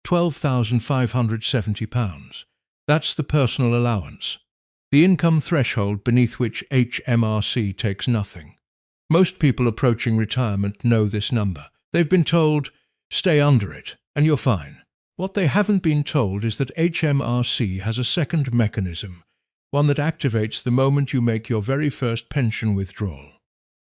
£12,570. That's the personal allowance, the income threshold beneath which HMRC takes nothing. Most people approaching retirement know this number. They've been told, stay under it, and you're fine. What they haven't been told is that HMRC has a second mechanism, one that activates the moment you make your very first pension withdrawal.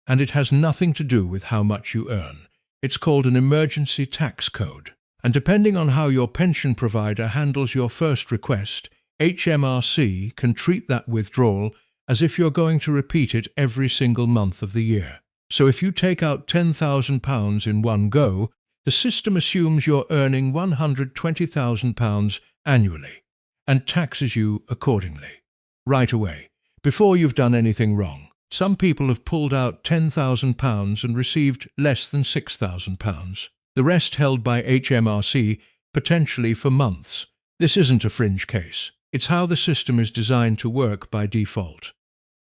And it has nothing to do with how much you earn. It's called an emergency tax code. And depending on how your pension provider handles your first request, HMRC can treat that withdrawal as if you're going to repeat it every single month of the year. So if you take out £10,000 in one go, the system assumes you're earning £120,000 annually and taxes you accordingly, right away, before you've done anything wrong. Some people have pulled out £10,000 and received less than £6,000, the rest held by HMRC, potentially for months. This isn't a fringe case. It's how the system is designed to work by default.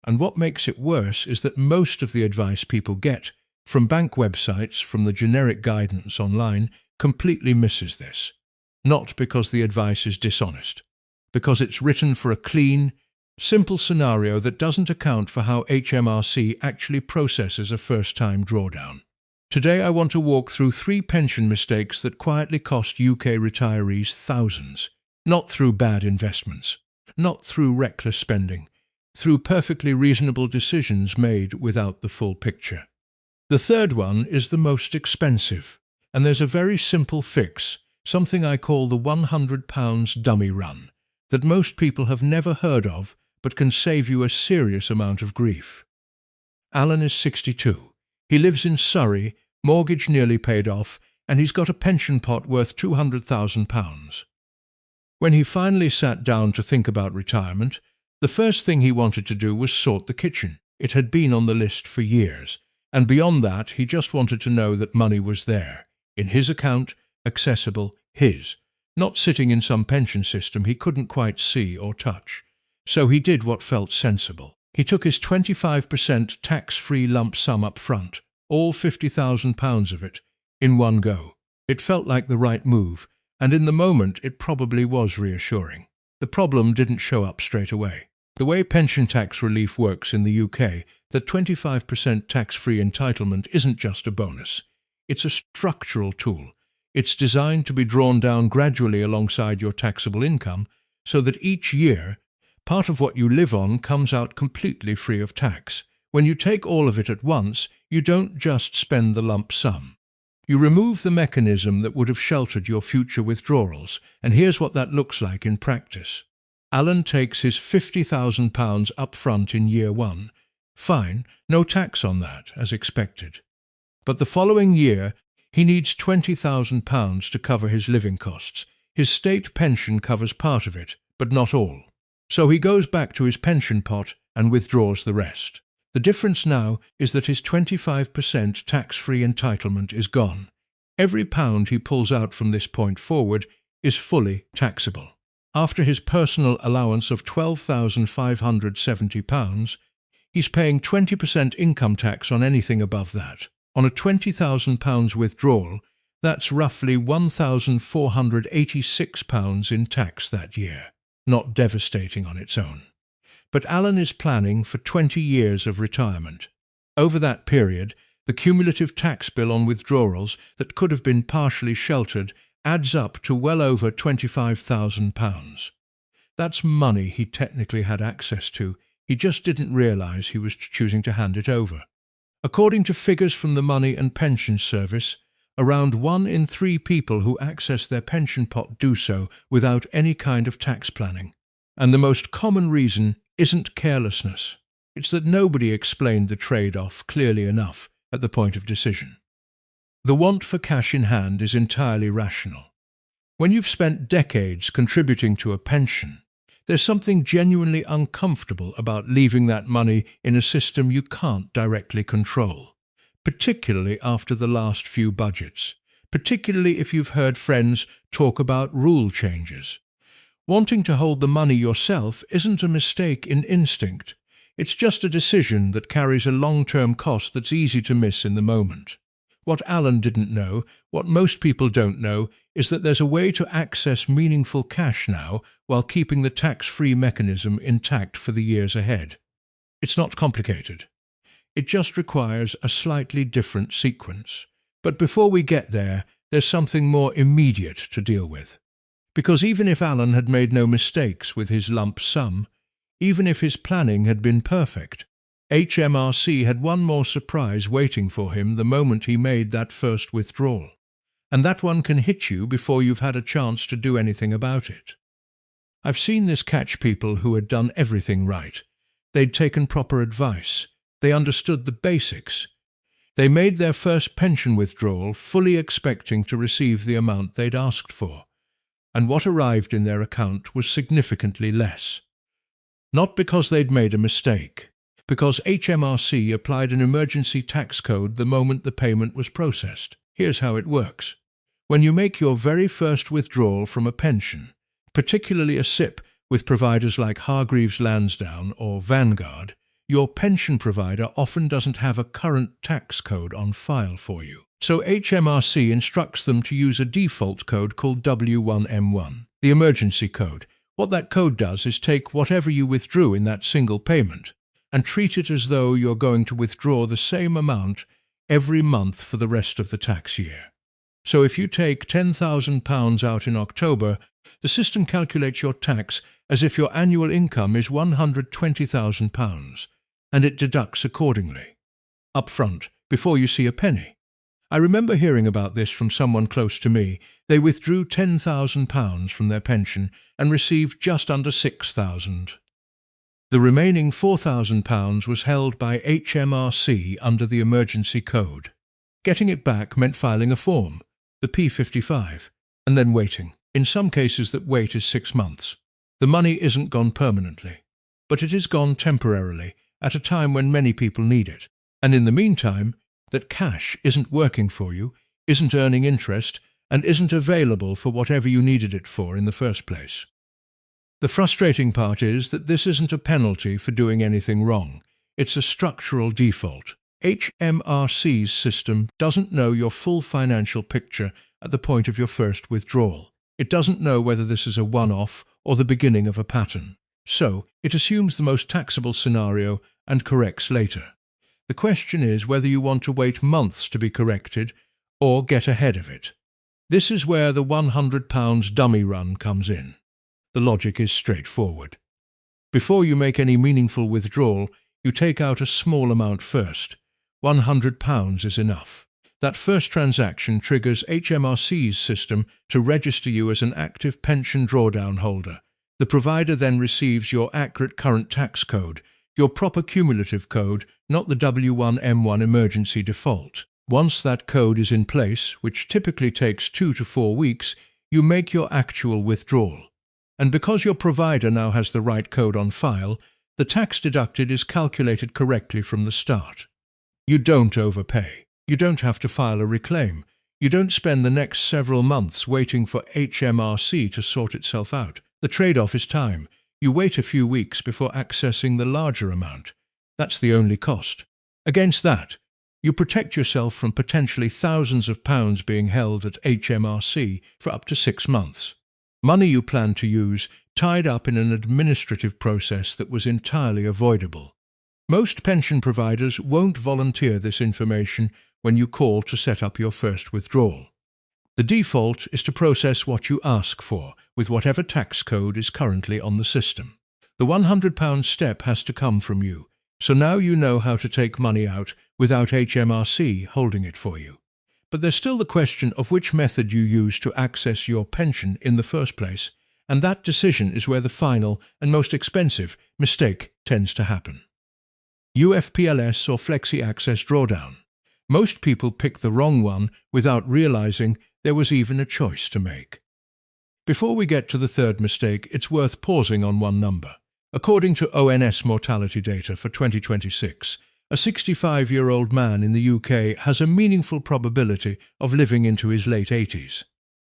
And what makes it worse is that most of the advice people get from bank websites, from the generic guidance online, completely misses this. Not because the advice is dishonest, because it's written for a clean, simple scenario that doesn't account for how HMRC actually processes a first-time drawdown. Today I want to walk through 3 pension mistakes that quietly cost UK retirees thousands, not through bad investments, not through reckless spending, through perfectly reasonable decisions made without the full picture. The third one is the most expensive, and there's a very simple fix, something I call the £100 dummy run, that most people have never heard of but can save you a serious amount of grief. Alan is 62. He lives in Surrey, mortgage nearly paid off, and he's got a pension pot worth £200,000. When he finally sat down to think about retirement, the first thing he wanted to do was sort the kitchen. It had been on the list for years, and beyond that he just wanted to know that money was there, in his account, accessible, his, not sitting in some pension system he couldn't quite see or touch. So he did what felt sensible. He took his 25% tax-free lump sum up front, all £50,000 of it, in one go. It felt like the right move, and in the moment it probably was reassuring. The problem didn't show up straight away. The way pension tax relief works in the UK, the 25% tax-free entitlement isn't just a bonus. It's a structural tool. It's designed to be drawn down gradually alongside your taxable income, so that each year, part of what you live on comes out completely free of tax. When you take all of it at once, you don't just spend the lump sum. You remove the mechanism that would have sheltered your future withdrawals, and here's what that looks like in practice. Alan takes his £50,000 up front in year 1. Fine, no tax on that, as expected. But the following year, he needs £20,000 to cover his living costs. His state pension covers part of it, but not all. So he goes back to his pension pot and withdraws the rest. The difference now is that his 25% tax-free entitlement is gone. Every pound he pulls out from this point forward is fully taxable. After his personal allowance of £12,570, he's paying 20% income tax on anything above that. On a £20,000 withdrawal, that's roughly £1,486 in tax that year. Not devastating on its own. But Alan is planning for 20 years of retirement. Over that period, the cumulative tax bill on withdrawals that could have been partially sheltered adds up to well over £25,000. That's money he technically had access to, he just didn't realise he was choosing to hand it over. According to figures from the Money and Pensions Service, around 1 in 3 people who access their pension pot do so without any kind of tax planning. And the most common reason isn't carelessness. It's that nobody explained the trade-off clearly enough at the point of decision. The want for cash in hand is entirely rational. When you've spent decades contributing to a pension, there's something genuinely uncomfortable about leaving that money in a system you can't directly control. Particularly after the last few budgets, particularly if you've heard friends talk about rule changes. Wanting to hold the money yourself isn't a mistake in instinct. It's just a decision that carries a long-term cost that's easy to miss in the moment. What Alan didn't know, what most people don't know, is that there's a way to access meaningful cash now while keeping the tax-free mechanism intact for the years ahead. It's not complicated. It just requires a slightly different sequence. But before we get there, there's something more immediate to deal with. Because even if Alan had made no mistakes with his lump sum, even if his planning had been perfect, HMRC had one more surprise waiting for him the moment he made that first withdrawal. And that one can hit you before you've had a chance to do anything about it. I've seen this catch people who had done everything right. They'd taken proper advice. They understood the basics. They made their first pension withdrawal fully expecting to receive the amount they'd asked for. And what arrived in their account was significantly less. Not because they'd made a mistake, because HMRC applied an emergency tax code the moment the payment was processed. Here's how it works. When you make your very first withdrawal from a pension, particularly a SIPP with providers like Hargreaves Lansdown or Vanguard, your pension provider often doesn't have a current tax code on file for you. So HMRC instructs them to use a default code called W1M1, the emergency code. What that code does is take whatever you withdrew in that single payment and treat it as though you're going to withdraw the same amount every month for the rest of the tax year. So if you take £10,000 out in October, the system calculates your tax as if your annual income is £120,000, and it deducts accordingly, up front, before you see a penny. I remember hearing about this from someone close to me. They withdrew £10,000 from their pension and received just under £6,000. The remaining £4,000 was held by HMRC under the emergency code. Getting it back meant filing a form, the P55, and then waiting. In some cases that wait is 6 months. The money isn't gone permanently, but it is gone temporarily at a time when many people need it. And in the meantime, that cash isn't working for you, isn't earning interest, and isn't available for whatever you needed it for in the first place. The frustrating part is that this isn't a penalty for doing anything wrong. It's a structural default. HMRC's system doesn't know your full financial picture at the point of your first withdrawal. It doesn't know whether this is a one-off or the beginning of a pattern. So, it assumes the most taxable scenario and corrects later. The question is whether you want to wait months to be corrected or get ahead of it. This is where the £100 dummy run comes in. The logic is straightforward. Before you make any meaningful withdrawal, you take out a small amount first. £100 is enough. That first transaction triggers HMRC's system to register you as an active pension drawdown holder. The provider then receives your accurate current tax code, your proper cumulative code, not the W1M1 emergency default. Once that code is in place, which typically takes 2 to 4 weeks, you make your actual withdrawal. And because your provider now has the right code on file, the tax deducted is calculated correctly from the start. You don't overpay. You don't have to file a reclaim. You don't spend the next several months waiting for HMRC to sort itself out. The trade-off is time. You wait a few weeks before accessing the larger amount. That's the only cost. Against that, you protect yourself from potentially thousands of pounds being held at HMRC for up to 6 months. Money you plan to use tied up in an administrative process that was entirely avoidable. Most pension providers won't volunteer this information when you call to set up your first withdrawal. The default is to process what you ask for, with whatever tax code is currently on the system. The £100 step has to come from you, so now you know how to take money out without HMRC holding it for you. But there's still the question of which method you use to access your pension in the first place, and that decision is where the final and most expensive mistake tends to happen. UFPLS or Flexi Access Drawdown. Most people pick the wrong one without realizing there was even a choice to make. Before we get to the third mistake, it's worth pausing on one number. According to ONS mortality data for 2026, a 65-year-old man in the UK has a meaningful probability of living into his late 80s.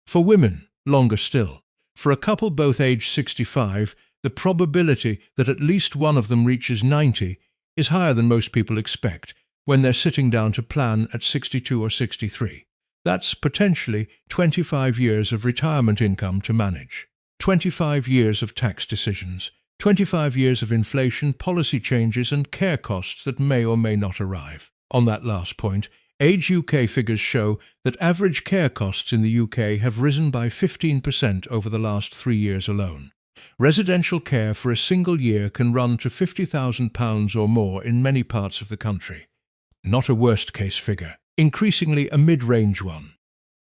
For women, longer still. For a couple both aged 65, the probability that at least one of them reaches 90 is higher than most people expect, when they're sitting down to plan at 62 or 63. That's potentially 25 years of retirement income to manage, 25 years of tax decisions, 25 years of inflation, policy changes and care costs that may or may not arrive. On that last point, Age UK figures show that average care costs in the UK have risen by 15% over the last 3 years alone. Residential care for a single year can run to £50,000 or more in many parts of the country. Not a worst-case figure, increasingly a mid-range one.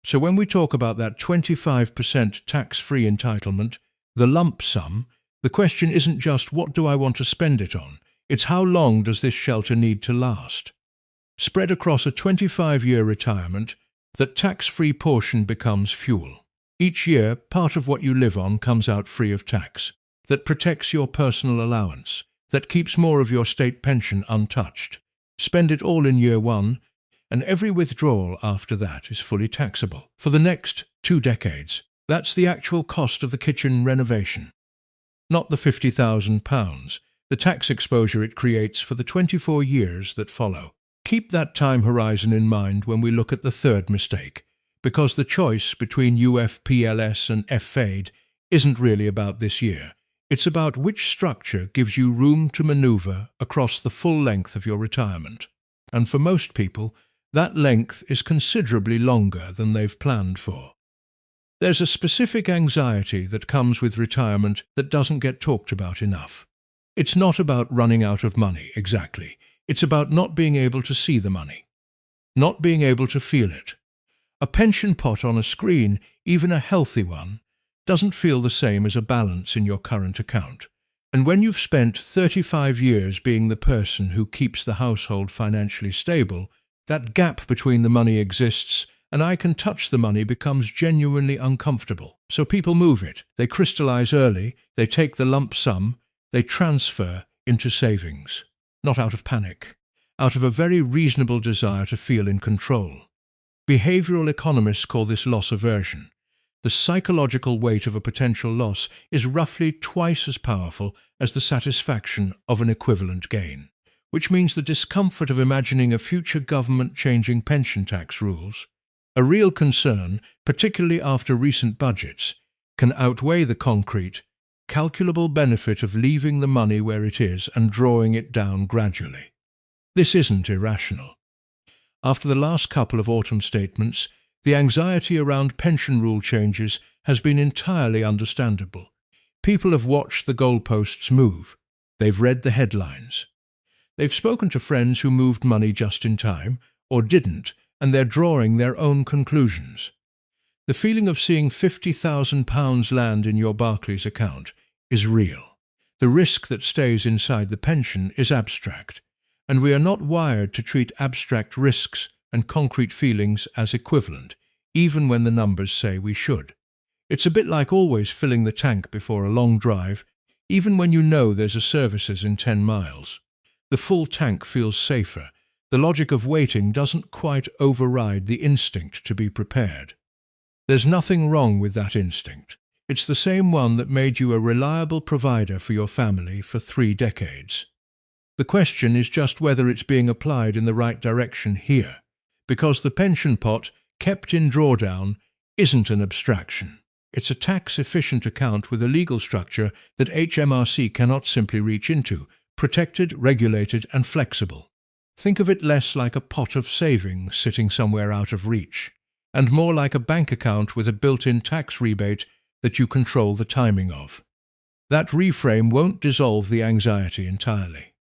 So when we talk about that 25% tax-free entitlement, the lump sum, the question isn't just what do I want to spend it on, it's how long does this shelter need to last? Spread across a 25-year retirement, that tax-free portion becomes fuel. Each year, part of what you live on comes out free of tax. That protects your personal allowance. That keeps more of your state pension untouched. Spend it all in year one, and every withdrawal after that is fully taxable. For the next 2 decades, that's the actual cost of the kitchen renovation. Not the £50,000, the tax exposure it creates for the 24 years that follow. Keep that time horizon in mind when we look at the third mistake, because the choice between UFPLS and FFAID isn't really about this year. It's about which structure gives you room to maneuver across the full length of your retirement. And for most people, that length is considerably longer than they've planned for. There's a specific anxiety that comes with retirement that doesn't get talked about enough. It's not about running out of money, exactly. It's about not being able to see the money, not being able to feel it. A pension pot on a screen, even a healthy one, doesn't feel the same as a balance in your current account. And when you've spent 35 years being the person who keeps the household financially stable, that gap between the money exists, and I can touch the money becomes genuinely uncomfortable. So people move it. They crystallize early, they take the lump sum, they transfer into savings. Not out of panic, out of a very reasonable desire to feel in control. Behavioral economists call this loss aversion. The psychological weight of a potential loss is roughly twice as powerful as the satisfaction of an equivalent gain, which means the discomfort of imagining a future government changing pension tax rules, a real concern, particularly after recent budgets, can outweigh the concrete, calculable benefit of leaving the money where it is and drawing it down gradually. This isn't irrational. After the last couple of autumn statements, the anxiety around pension rule changes has been entirely understandable. People have watched the goalposts move. They've read the headlines. They've spoken to friends who moved money just in time, or didn't, and they're drawing their own conclusions. The feeling of seeing £50,000 land in your Barclays account is real. The risk that stays inside the pension is abstract, and we are not wired to treat abstract risks and concrete feelings as equivalent, even when the numbers say we should. It's a bit like always filling the tank before a long drive, even when you know there's a services in 10 miles. The full tank feels safer. The logic of waiting doesn't quite override the instinct to be prepared. There's nothing wrong with that instinct. It's the same one that made you a reliable provider for your family for 3 decades. The question is just whether it's being applied in the right direction here, because the pension pot, kept in drawdown, isn't an abstraction. It's a tax-efficient account with a legal structure that HMRC cannot simply reach into, protected, regulated, and flexible. Think of it less like a pot of savings sitting somewhere out of reach, and more like a bank account with a built-in tax rebate that you control the timing of. That reframe won't dissolve the anxiety entirely,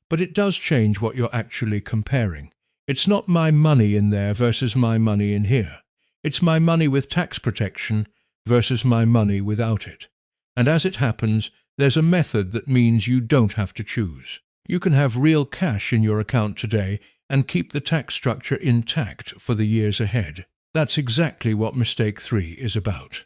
but it does change what you're actually comparing. It's not my money in there versus my money in here. It's my money with tax protection versus my money without it. And as it happens, there's a method that means you don't have to choose. You can have real cash in your account today and keep the tax structure intact for the years ahead. That's exactly what mistake 3 is about.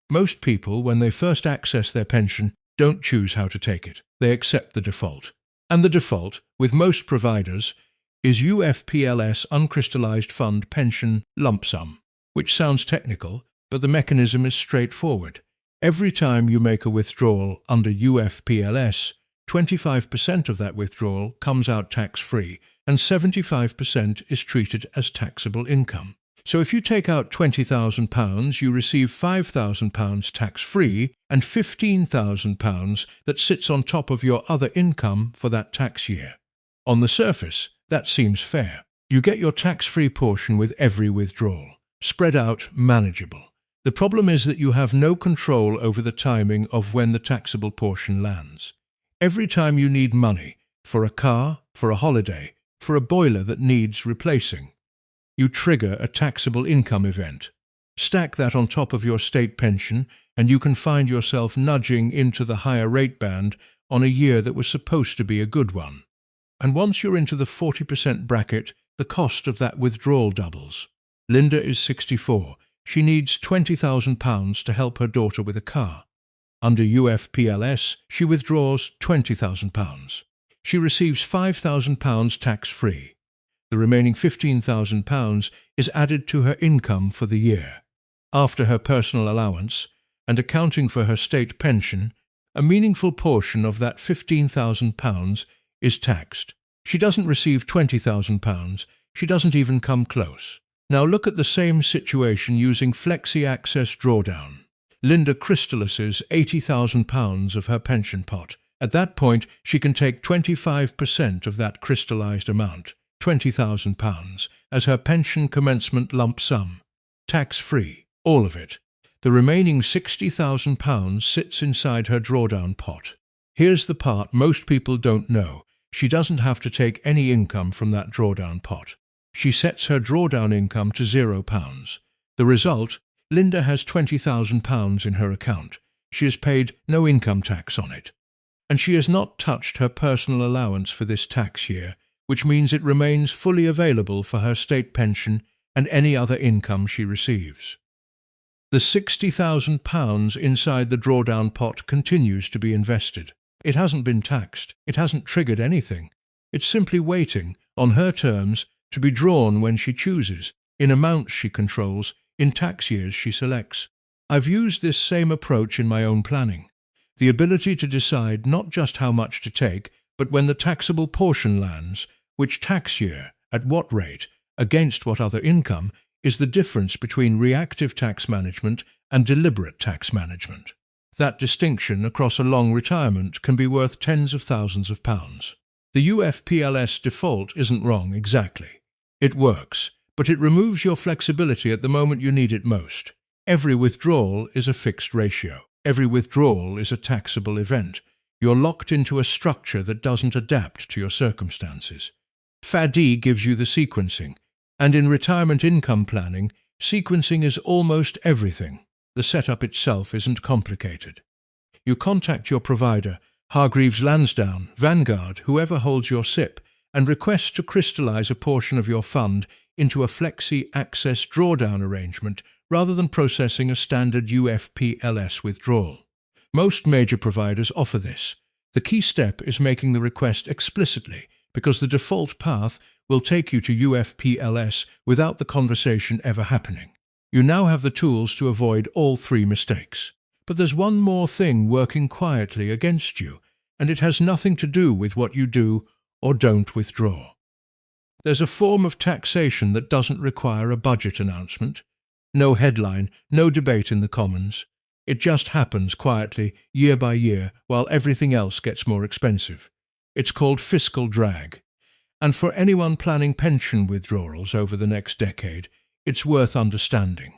Most people, when they first access their pension, don't choose how to take it. They accept the default. And the default, with most providers, is UFPLS uncrystallized fund pension lump sum, which sounds technical, but the mechanism is straightforward. Every time you make a withdrawal under UFPLS, 25% of that withdrawal comes out tax-free, and 75% is treated as taxable income. So if you take out £20,000, you receive £5,000 tax-free and £15,000 that sits on top of your other income for that tax year. On the surface, that seems fair. You get your tax-free portion with every withdrawal. Spread out, manageable. The problem is that you have no control over the timing of when the taxable portion lands. Every time you need money, for a car, for a holiday, for a boiler that needs replacing, you trigger a taxable income event. Stack that on top of your state pension, and you can find yourself nudging into the higher rate band on a year that was supposed to be a good one. And once you're into the 40% bracket, the cost of that withdrawal doubles. Linda is 64. She needs £20,000 to help her daughter with a car. Under UFPLS, she withdraws £20,000. She receives £5,000 tax-free. The remaining £15,000 is added to her income for the year. After her personal allowance, and accounting for her state pension, a meaningful portion of that £15,000 is taxed. She doesn't receive £20,000. She doesn't even come close. Now look at the same situation using Flexi Access Drawdown. Linda crystallizes £80,000 of her pension pot. At that point, she can take 25% of that crystallized amount, £20,000, as her pension commencement lump sum. Tax-free, all of it. The remaining £60,000 sits inside her drawdown pot. Here's the part most people don't know. She doesn't have to take any income from that drawdown pot. She sets her drawdown income to £0. The result, Linda has £20,000 in her account. She has paid no income tax on it. And she has not touched her personal allowance for this tax year, which means it remains fully available for her state pension and any other income she receives. The £60,000 inside the drawdown pot continues to be invested. It hasn't been taxed. It hasn't triggered anything. It's simply waiting, on her terms, to be drawn when she chooses, in amounts she controls, in tax years she selects. I've used this same approach in my own planning. The ability to decide not just how much to take, but when the taxable portion lands, which tax year, at what rate, against what other income, is the difference between reactive tax management and deliberate tax management. That distinction across a long retirement can be worth tens of thousands of pounds. The UFPLS default isn't wrong exactly. It works, but it removes your flexibility at the moment you need it most. Every withdrawal is a fixed ratio. Every withdrawal is a taxable event. You're locked into a structure that doesn't adapt to your circumstances. FAD gives you the sequencing, and in retirement income planning, sequencing is almost everything. The setup itself isn't complicated. You contact your provider, Hargreaves Lansdowne, Vanguard, whoever holds your SIPP, and request to crystallize a portion of your fund into a Flexi Access Drawdown arrangement rather than processing a standard UFPLS withdrawal. Most major providers offer this. The key step is making the request explicitly, because the default path will take you to UFPLS without the conversation ever happening. You now have the tools to avoid all three mistakes. But there's one more thing working quietly against you, and it has nothing to do with what you do or don't withdraw. There's a form of taxation that doesn't require a budget announcement. No headline, no debate in the Commons. It just happens quietly, year by year, while everything else gets more expensive. It's called fiscal drag. And for anyone planning pension withdrawals over the next decade, it's worth understanding.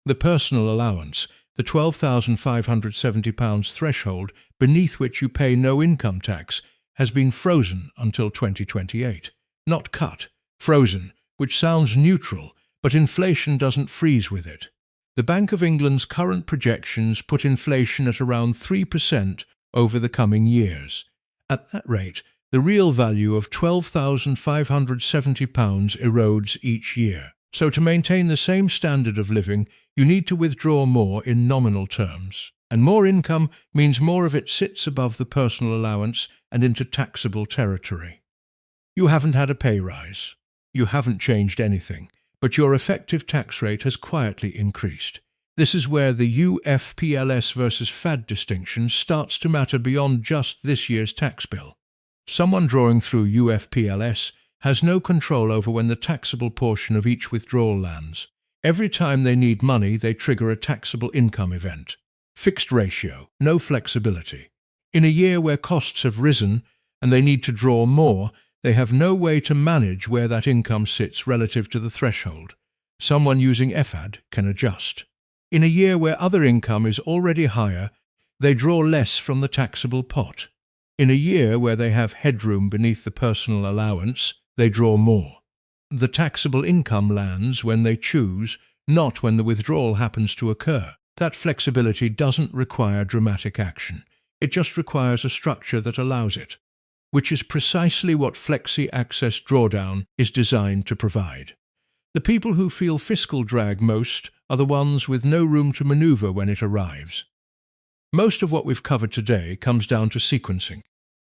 The personal allowance, the £12,570 threshold beneath which you pay no income tax, has been frozen until 2028. Not cut, frozen, which sounds neutral, but inflation doesn't freeze with it. The Bank of England's current projections put inflation at around 3% over the coming years. At that rate, the real value of £12,570 erodes each year. So to maintain the same standard of living, you need to withdraw more in nominal terms. And more income means more of it sits above the personal allowance and into taxable territory. You haven't had a pay rise. You haven't changed anything, but your effective tax rate has quietly increased. This is where the UFPLS versus FAD distinction starts to matter beyond just this year's tax bill. Someone drawing through UFPLS has no control over when the taxable portion of each withdrawal lands. Every time they need money, they trigger a taxable income event. Fixed ratio, no flexibility. In a year where costs have risen and they need to draw more, they have no way to manage where that income sits relative to the threshold. Someone using FAD can adjust. In a year where other income is already higher, they draw less from the taxable pot. In a year where they have headroom beneath the personal allowance, they draw more. The taxable income lands when they choose, not when the withdrawal happens to occur. That flexibility doesn't require dramatic action. It just requires a structure that allows it, which is precisely what Flexi Access Drawdown is designed to provide. The people who feel fiscal drag most are the ones with no room to maneuver when it arrives. Most of what we've covered today comes down to sequencing.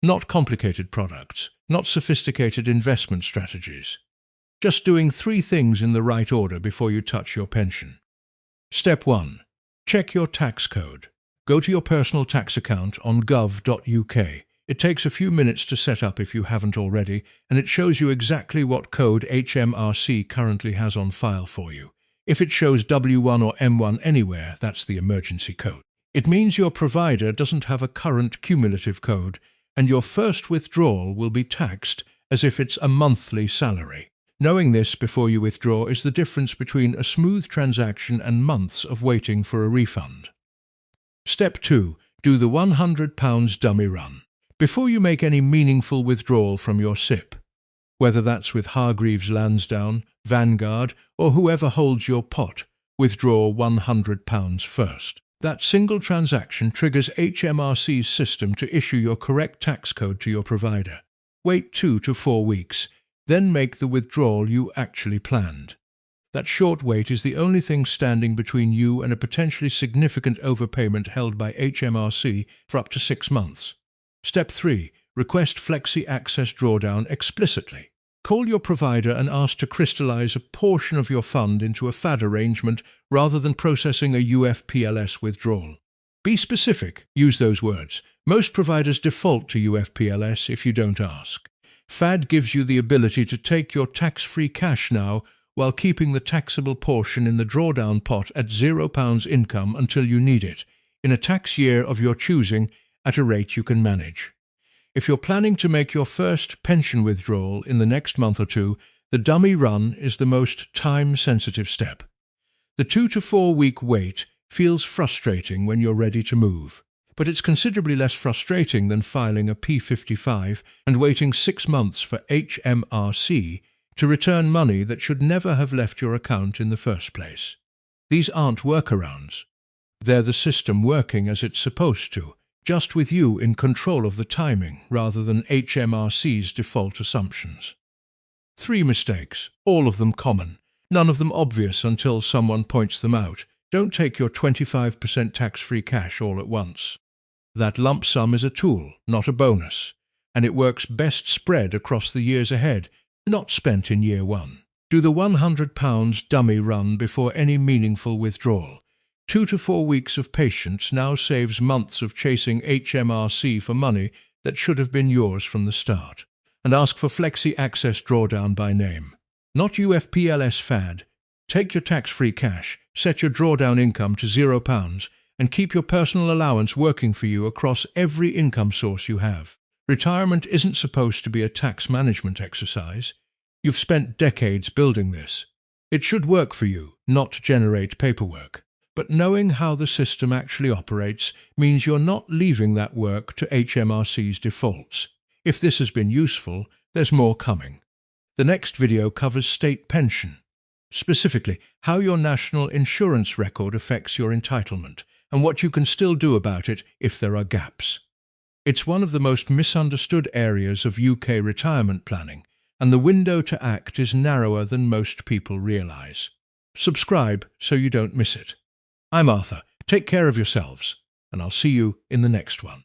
Not complicated products, not sophisticated investment strategies. Just doing 3 things in the right order before you touch your pension. Step 1. Check your tax code. Go to your personal tax account on gov.uk. It takes a few minutes to set up if you haven't already, and it shows you exactly what code HMRC currently has on file for you. If it shows W1 or M1 anywhere, that's the emergency code. It means your provider doesn't have a current cumulative code, and your first withdrawal will be taxed as if it's a monthly salary. Knowing this before you withdraw is the difference between a smooth transaction and months of waiting for a refund. Step 2. Do the £100 dummy run. Before you make any meaningful withdrawal from your SIPP, whether that's with Hargreaves Lansdowne, Vanguard, or whoever holds your pot, withdraw £100 first. That single transaction triggers HMRC's system to issue your correct tax code to your provider. Wait 2 to 4 weeks. Then make the withdrawal you actually planned. That short wait is the only thing standing between you and a potentially significant overpayment held by HMRC for up to 6 months. Step 3. Request Flexi Access Drawdown explicitly. Call your provider and ask to crystallize a portion of your fund into a FAD arrangement rather than processing a UFPLS withdrawal. Be specific. Use those words. Most providers default to UFPLS if you don't ask. FAD gives you the ability to take your tax-free cash now while keeping the taxable portion in the drawdown pot at £0 income until you need it, in a tax year of your choosing, at a rate you can manage. If you're planning to make your first pension withdrawal in the next month or 2, the dummy run is the most time-sensitive step. The 2 to 4 week wait feels frustrating when you're ready to move. But it's considerably less frustrating than filing a P55 and waiting 6 months for HMRC to return money that should never have left your account in the first place. These aren't workarounds. They're the system working as it's supposed to, just with you in control of the timing rather than HMRC's default assumptions. 3 mistakes, all of them common, none of them obvious until someone points them out. Don't take your 25% tax-free cash all at once. That lump sum is a tool, not a bonus, and it works best spread across the years ahead, not spent in year 1. Do the £100 dummy run before any meaningful withdrawal. 2 to 4 weeks of patience now saves months of chasing HMRC for money that should have been yours from the start. And ask for Flexi Access Drawdown by name. Not UFPLS FAD. Take your tax-free cash, set your drawdown income to £0, and keep your personal allowance working for you across every income source you have. Retirement isn't supposed to be a tax management exercise. You've spent decades building this. It should work for you, not generate paperwork. But knowing how the system actually operates means you're not leaving that work to HMRC's defaults. If this has been useful, there's more coming. The next video covers state pension. Specifically, how your national insurance record affects your entitlement, and what you can still do about it if there are gaps. It's one of the most misunderstood areas of UK retirement planning, and the window to act is narrower than most people realise. Subscribe so you don't miss it. I'm Arthur. Take care of yourselves, and I'll see you in the next one.